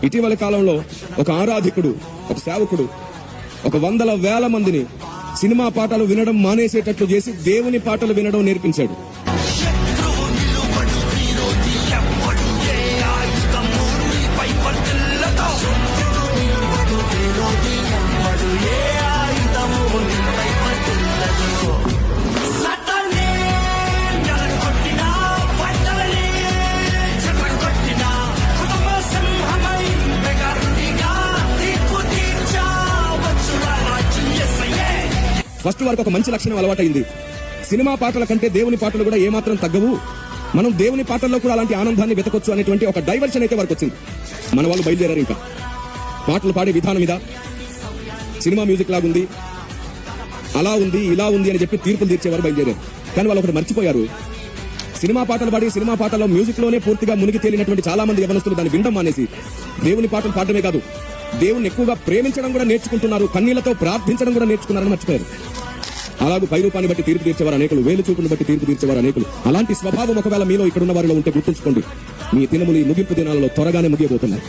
ఇటీవల కాలంలో ఒక ఆరాధికుడు, ఒక సేవకుడు ఒక 100,000 మందిని సినిమా పాటలు వినడం మానేసేటట్లు చేసి దేవుని పాటలు వినడం నేర్పించాడు. ఫస్ట్ వారికి ఒక మంచి లక్షణం అలవాటైంది. సినిమా పాటల కంటే దేవుని పాటలు కూడా ఏమాత్రం తగ్గవు, మనం దేవుని పాటల్లో కూడా అలాంటి ఆనందాన్ని వెతకొచ్చు అనేటువంటి ఒక డైవర్షన్ అయితే వారికి వచ్చింది. మన వాళ్ళు బయలుదేరారు. ఇంకా పాటలు పాడే విధానం మీద సినిమా మ్యూజిక్ లాగుంది, అలా ఉంది, ఇలా ఉంది అని చెప్పి తీర్పులు తీర్చేవారు బయలుదేరారు. కానీ వాళ్ళు ఒకటి మర్చిపోయారు, సినిమా పాటలు పాడి సినిమా పాటల్లో మ్యూజిక్ లోనే పూర్తిగా మునిగి తేలినటువంటి చాలా మంది యవనస్తులు దాన్ని వినడం మానేసి దేవుని పాటలు పాడమే కాదు, దేవుని ఎక్కువగా ప్రేమించడం కూడా నేర్చుకుంటున్నారు, కన్నీళ్లతో ప్రార్థించడం కూడా నేర్చుకున్నారని మర్చిపోయారు. అలాగే పైరూపాన్ని బట్టి తీర్పు తీర్చేవారు అనేకులు, వేలు చూపును బట్టి తీర్పు తీర్చేవారు అనేకులు. అలాంటి స్వభావం ఒకవేళ మీలో ఇక్కడున్న వారిలో ఉంటే గుర్తుంచుకోండి, మీ దినములు ఈ ముగింపు దినాలలో త్వరగానే ముగియబోతున్నాయి.